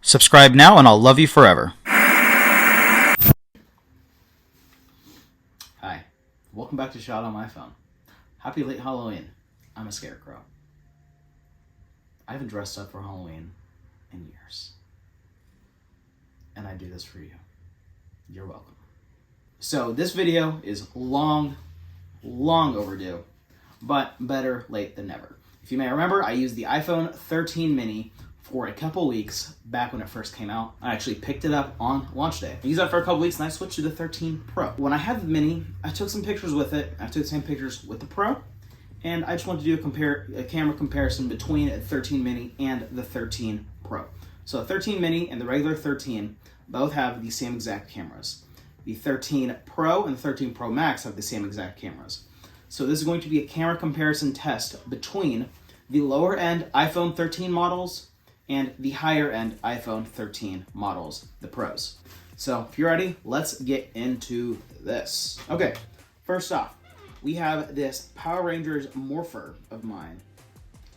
Subscribe now and I'll love you forever. Hi, welcome back to Shot on My Phone. Happy late Halloween. I'm a scarecrow. I haven't dressed up for Halloween in years. And I do this for you. You're welcome. So this video is long overdue, but better late than never. If you may remember, I used the iPhone 13 mini for a couple weeks back when it first came out. I actually picked it up on launch day. I used that for a couple weeks and I switched to the 13 Pro. When I had the mini, I took some pictures with it. I took the same pictures with the Pro, and I just wanted to do a camera comparison between the 13 mini and the 13 Pro. So the 13 mini and the regular 13 both have the same exact cameras. The 13 Pro and the 13 Pro Max have the same exact cameras. So this is going to be a camera comparison test between the lower end iPhone 13 models and the higher end iPhone 13 models, the Pros. So if you're ready, let's get into this. Okay, first off, we have this Power Rangers Morpher of mine.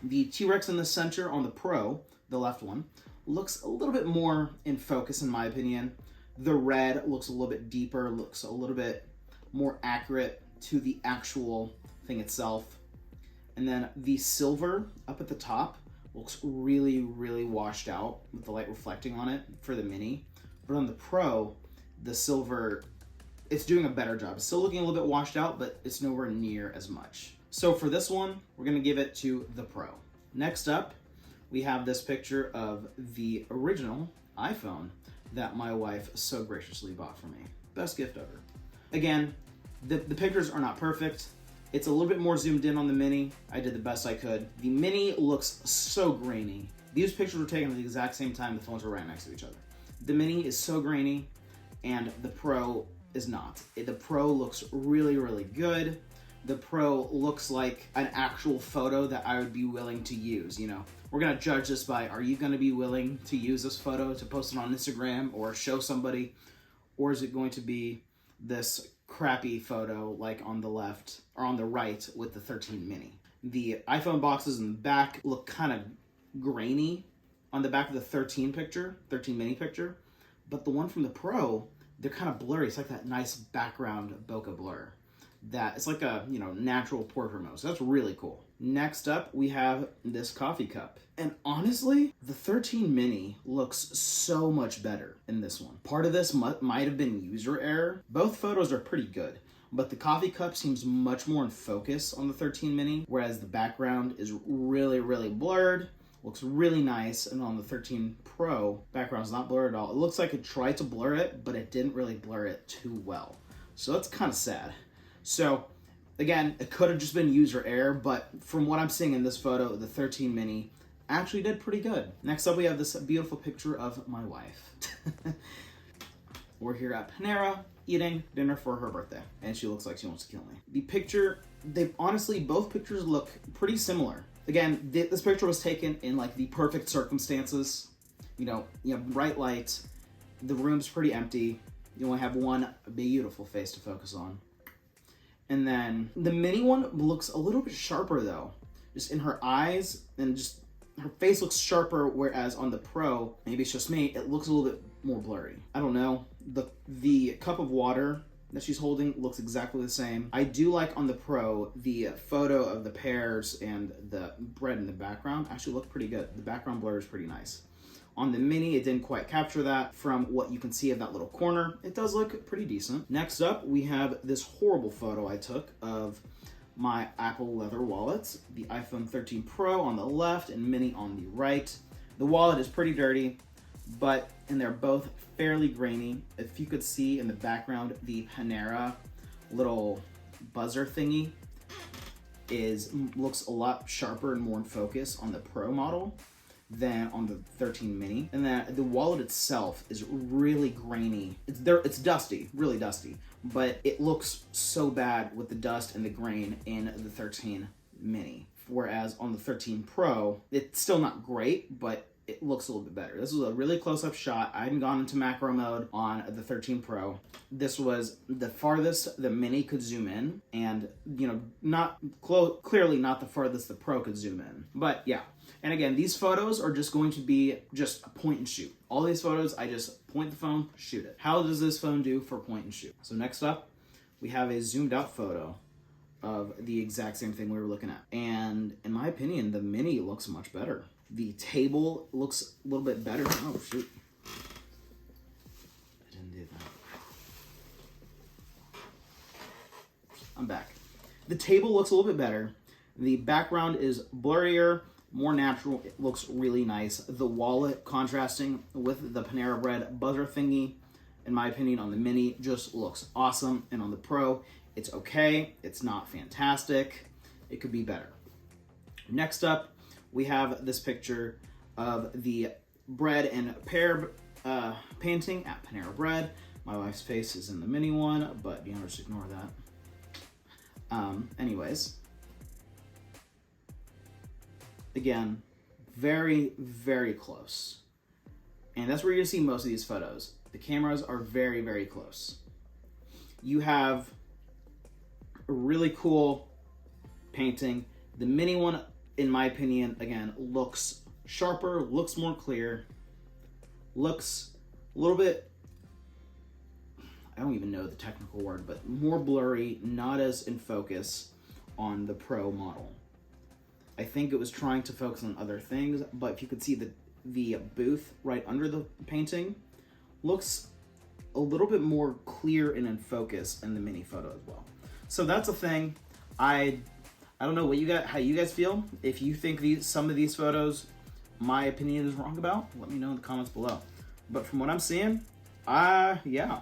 The T-Rex in the center on the Pro, the left one, looks a little bit more in focus in my opinion. The red looks a little bit deeper, looks a little bit more accurate to the actual thing itself. And then the silver up at the top looks really washed out with the light reflecting on it for the mini. But on the Pro, the silver, it's doing a better job. It's still looking a little bit washed out, but it's nowhere near as much. So for this one, we're gonna give it to the Pro. Next up, we have this picture of the original iPhone that my wife so graciously bought for me. Best gift ever. Again, the pictures are not perfect. It's a little bit more zoomed in on the mini. I did the best I could. The mini looks so grainy. These pictures were taken at the exact same time. The phones were right next to each other. The mini is so grainy, and the Pro is not. The Pro looks really good. The Pro looks like an actual photo that I would be willing to use. You know, we're gonna judge this by, are you gonna be willing to use this photo to post it on Instagram or show somebody? Or is it going to be this crappy photo like on the left or on the right with the 13 mini? The iPhone boxes in the back look kind of grainy on the back of the 13 mini picture, but the one from the Pro, they're kind of blurry. It's like that nice background bokeh blur that it's like a, natural portrait mode. So that's really cool. Next up, we have this coffee cup. And honestly, the 13 mini looks so much better in this one. Part of this might have been user error. Both photos are pretty good, but the coffee cup seems much more in focus on the 13 mini, whereas the background is really blurred. Looks really nice, and on the 13 Pro, background's not blurred at all. It looks like it tried to blur it, but it didn't really blur it too well. So that's kind of sad. So again, it could have just been user error, but from what I'm seeing in this photo, the 13 mini actually did pretty good. Next up, we have this beautiful picture of my wife. We're here at Panera eating dinner for her birthday, and she looks like she wants to kill me. The picture, both pictures look pretty similar. Again, this picture was taken in like the perfect circumstances. Bright light, the room's pretty empty. You only have one beautiful face to focus on. And then the mini one looks a little bit sharper though, just in her eyes, and just her face looks sharper, whereas on the Pro, maybe it's just me, it looks a little bit more blurry. I don't know. The cup of water that she's holding looks exactly the same. I do like on the Pro, the photo of the pears and the bread in the background actually look pretty good. The background blur is pretty nice. On the mini, it didn't quite capture that. From what you can see of that little corner, it does look pretty decent. Next up, we have this horrible photo I took of my Apple leather wallet, the iPhone 13 Pro on the left and mini on the right. The wallet is pretty dirty, and they're both fairly grainy. If you could see in the background, the Panera little buzzer thingy looks a lot sharper and more in focus on the Pro model than on the 13 mini. And then the wallet itself is really grainy. It's dusty, really dusty, but it looks so bad with the dust and the grain in the 13 mini. Whereas on the 13 Pro, it's still not great, but it looks a little bit better. This was a really close-up shot. I hadn't gone into macro mode on the 13 Pro. This was the farthest the Mini could zoom in, and clearly not the farthest the Pro could zoom in. But yeah, and again, these photos are just going to be just a point and shoot. All these photos, I just point the phone, shoot it. How does this phone do for point and shoot? So next up, we have a zoomed out photo of the exact same thing we were looking at. And in my opinion, the Mini looks much better. The table looks a little bit better. Oh, shoot. I didn't do that. I'm back. The table looks a little bit better. The background is blurrier, more natural. It looks really nice. The wallet contrasting with the Panera Bread buzzer thingy, in my opinion, on the Mini just looks awesome. And on the Pro, it's okay. It's not fantastic. It could be better. Next up, we have this picture of the bread and pear painting at Panera Bread. My wife's face is in the Mini one, but just ignore that. Anyways, again, very, very close. And that's where you're gonna see most of these photos. The cameras are very, very close. You have a really cool painting. The Mini one, in my opinion, again, looks sharper, looks more clear, looks a little bit, I don't even know the technical word, but more blurry, not as in focus on the Pro model. I think it was trying to focus on other things, but if you could see the booth right under the painting, looks a little bit more clear and in focus in the Mini photo as well. So that's a thing. I don't know how you guys feel. If you think some of these photos, my opinion is wrong about, let me know in the comments below. But from what I'm seeing, yeah.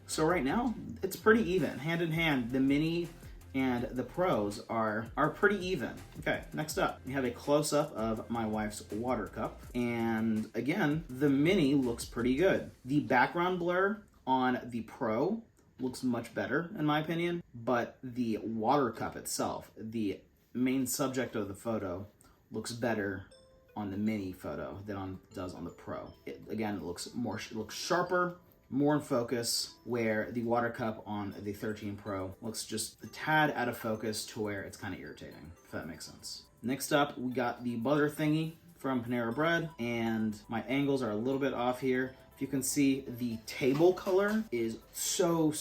So right now, it's pretty even. Hand in hand, the Mini and the Pros are pretty even. Okay, next up, we have a close-up of my wife's water cup. And again, the Mini looks pretty good. The background blur on the Pro looks much better, in my opinion, but the water cup itself, the main subject of the photo, looks better on the Mini photo than does on the Pro. It looks sharper, more in focus, where the water cup on the 13 Pro looks just a tad out of focus to where it's kind of irritating, if that makes sense. Next up, we got the butter thingy from Panera Bread, and my angles are a little bit off here. You can see the table color is so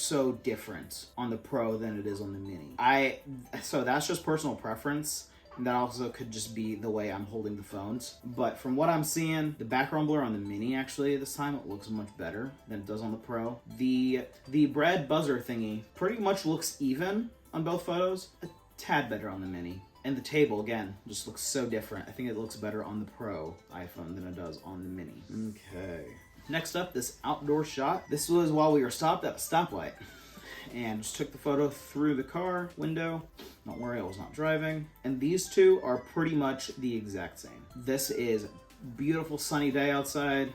different on the Pro than it is on the Mini. So that's just personal preference. And that also could just be the way I'm holding the phones. But from what I'm seeing, the background blur on the Mini actually this time, it looks much better than it does on the Pro. The bread buzzer thingy pretty much looks even on both photos, a tad better on the Mini. And the table, again, just looks so different. I think it looks better on the Pro iPhone than it does on the Mini. Okay. Next up, this outdoor shot. This was while we were stopped at a stoplight. And just took the photo through the car window. Don't worry, I was not driving. And these two are pretty much the exact same. This is beautiful sunny day outside.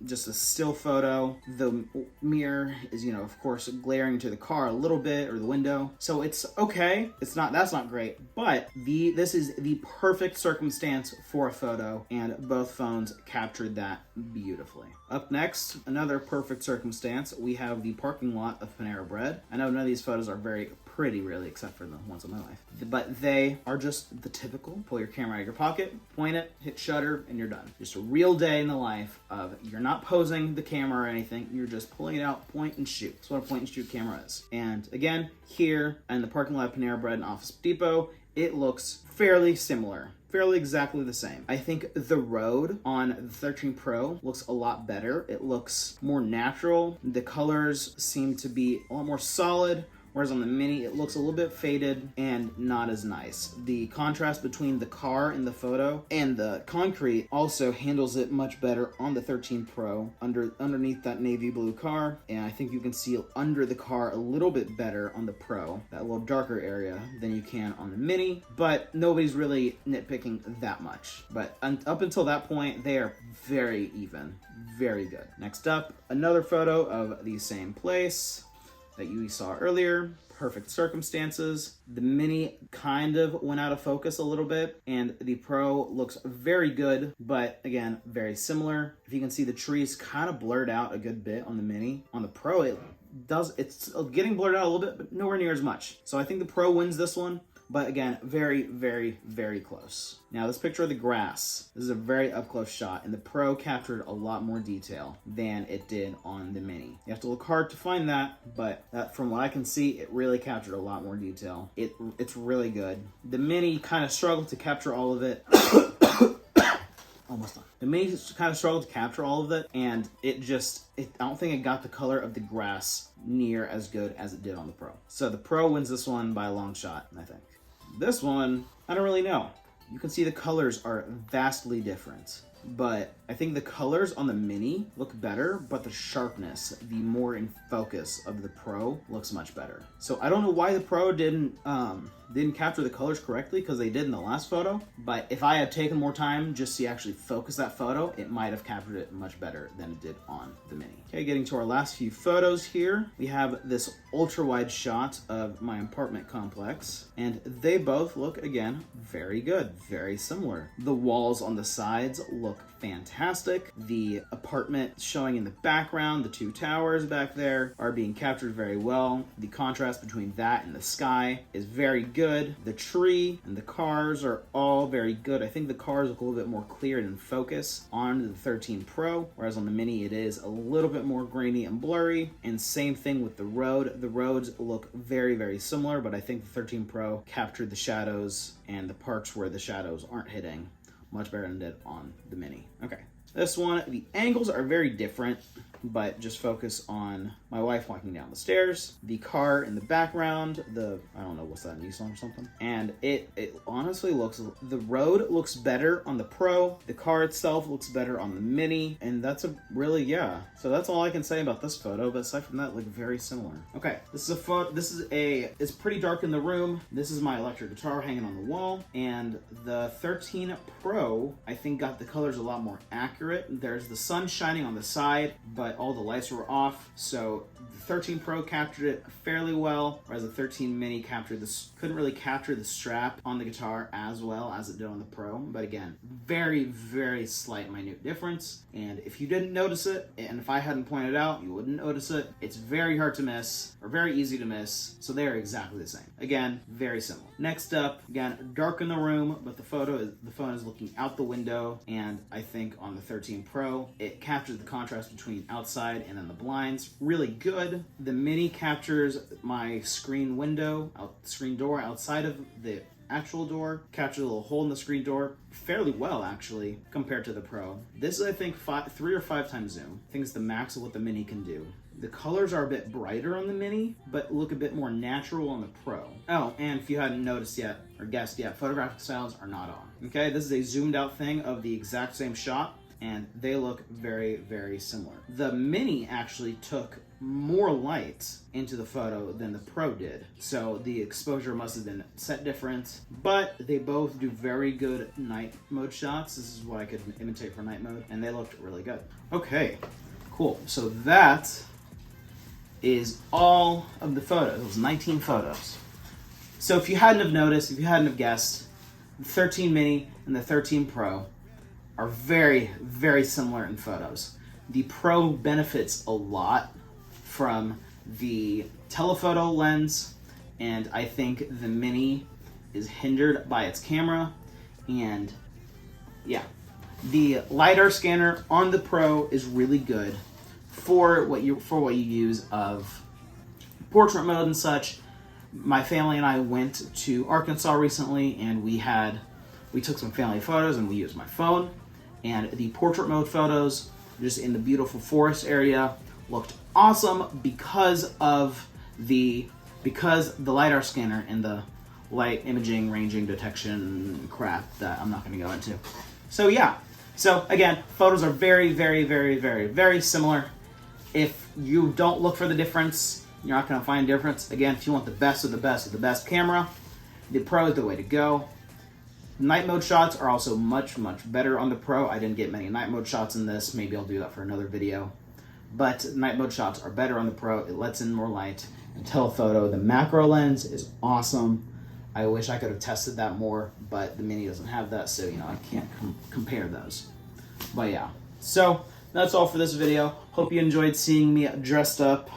Just a still photo. The mirror is, of course, glaring to the car a little bit, or the window. So it's okay. That's not great. But this is the perfect circumstance for a photo, and both phones captured that beautifully. Up next, another perfect circumstance, we have the parking lot of Panera Bread. I know none of these photos are very pretty, really, except for the ones of my life. But they are just the typical, pull your camera out of your pocket, point it, hit shutter, and you're done. Just a real day in the life of, you're not posing the camera or anything, you're just pulling it out, point and shoot. That's what a point and shoot camera is. And again, here in the parking lot of Panera Bread and Office Depot, it looks fairly similar. Fairly exactly the same. I think the road on the 13 Pro looks a lot better. It looks more natural. The colors seem to be a lot more solid. Whereas on the Mini, it looks a little bit faded and not as nice. The contrast between the car in the photo and the concrete also handles it much better on the 13 Pro underneath that navy blue car. And I think you can see under the car a little bit better on the Pro, that little darker area, than you can on the Mini. But nobody's really nitpicking that much. But up until that point, they are very even. Very good. Next up, another photo of the same place. that you saw earlier. Perfect circumstances. The Mini kind of went out of focus a little bit, and the Pro looks very good, but again, very similar. If you can see, the trees kind of blurred out a good bit on the Mini. On the Pro, it's getting blurred out a little bit, but nowhere near as much. So I think the Pro wins this one. But again, very, very, very close. Now, this picture of the grass, this is a very up-close shot, and the Pro captured a lot more detail than it did on the Mini. You have to look hard to find that, but from what I can see, it really captured a lot more detail. It's really good. The Mini kind of struggled to capture all of it. Almost done. The Mini kind of struggled to capture all of it, and I don't think it got the color of the grass near as good as it did on the Pro. So the Pro wins this one by a long shot, I think. This one, I don't really know. You can see the colors are vastly different, but I think the colors on the Mini look better, but the sharpness, the more in focus of the Pro looks much better. So I don't know why the Pro didn't capture the colors correctly, because they did in the last photo, but if I had taken more time just to actually focus that photo, it might have captured it much better than it did on the Mini. Okay, getting to our last few photos here, we have this ultra wide shot of my apartment complex, and they both look, again, very good, very similar. The walls on the sides look fantastic. The apartment showing in the background, the two towers back there, are being captured very well. The contrast between that and the sky is very good. The tree and the cars are all very good. I think the cars look a little bit more clear and in focus on the 13 Pro, whereas on the Mini it is a little bit more grainy and blurry. And same thing with the road. The roads look very, very similar, but I think the 13 Pro captured the shadows and the parts where the shadows aren't hitting much better than it did on the Mini. Okay, this one, the angles are very different, but just focus on my wife walking down the stairs, the car in the background, I don't know, what's that, Nissan or something? And it honestly the road looks better on the Pro, the car itself looks better on the Mini, and that's so that's all I can say about this photo, but aside from that, look very similar. Okay, this is a photo, it's pretty dark in the room. This is my electric guitar hanging on the wall, and the 13 Pro, I think, got the colors a lot more accurate. There's the sun shining on the side, but all the lights were off, so the 13 Pro captured it fairly well, whereas the 13 Mini couldn't really capture the strap on the guitar as well as it did on the Pro. But again, very, very slight, minute difference. And if you didn't notice it, and if I hadn't pointed it out, you wouldn't notice it. It's very hard to miss, or very easy to miss, so they are exactly the same. Again, very similar. Next up, again, dark in the room, but the phone is looking out the window, and I think on the 13 Pro, it captures the contrast between outside and then the blinds really good. The Mini captures my screen door outside of the actual door, captures a little hole in the screen door fairly well, actually, compared to the Pro. This is, I think, 3 or 5 times zoom. I think it's the max of what the Mini can do. The colors are a bit brighter on the Mini, but look a bit more natural on the Pro. Oh, and if you hadn't noticed yet, or guessed yet, photographic styles are not on. Okay, this is a zoomed out thing of the exact same shot, and they look very, very similar. The Mini actually took more light into the photo than the Pro did, so the exposure must have been set different, but they both do very good night mode shots. This is what I could imitate for night mode, and they looked really good. Okay, cool. So that is all of the photos. It was 19 photos. So if you hadn't have noticed, if you hadn't have guessed, the 13 Mini and the 13 Pro are very, very similar in photos. The Pro benefits a lot from the telephoto lens, and I think the Mini is hindered by its camera. And yeah, the LiDAR scanner on the Pro is really good for what you use of portrait mode and such. My family and I went to Arkansas recently, and we took some family photos, and we used my phone. And the portrait mode photos, just in the beautiful forest area, looked awesome because the LiDAR scanner and the light imaging, ranging detection crap that I'm not going to go into. So yeah. So again, photos are very, very, very, very, very similar. If you don't look for the difference, you're not going to find a difference. Again, if you want the best of the best of the best camera, the Pro is the way to go. Night mode shots are also much, much better on the Pro. I didn't get many night mode shots in this. Maybe I'll do that for another video. But night mode shots are better on the Pro. It lets in more light, telephoto. The macro lens is awesome. I wish I could have tested that more, but the Mini doesn't have that, so I can't compare those. But yeah, so that's all for this video. Hope you enjoyed seeing me dressed up,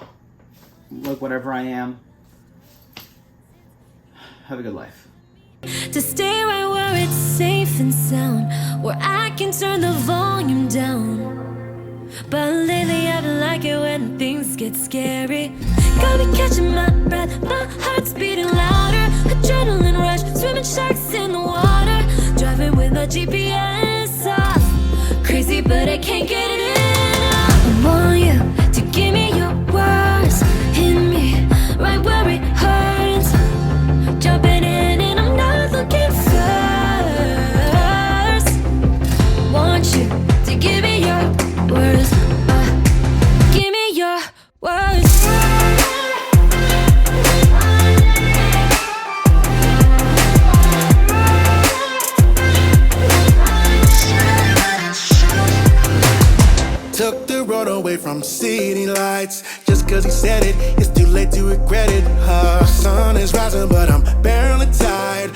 like whatever I am. Have a good life. To stay right where it's safe and sound, where I can turn the volume down. But lately I've been like it when things get scary. Got me catching my breath, my heart's beating louder. Adrenaline rush, swimming sharks in the water. Driving with a GPS off. Crazy but I can't get it in. I want you to give me your words. Hit me right where it hurts. Jumping in and I'm not looking first. Want you to give me your words. Give me your words. Took the road away from city lights. Just cause he said it, it's too late to regret it. Sun is rising but I'm barely tired.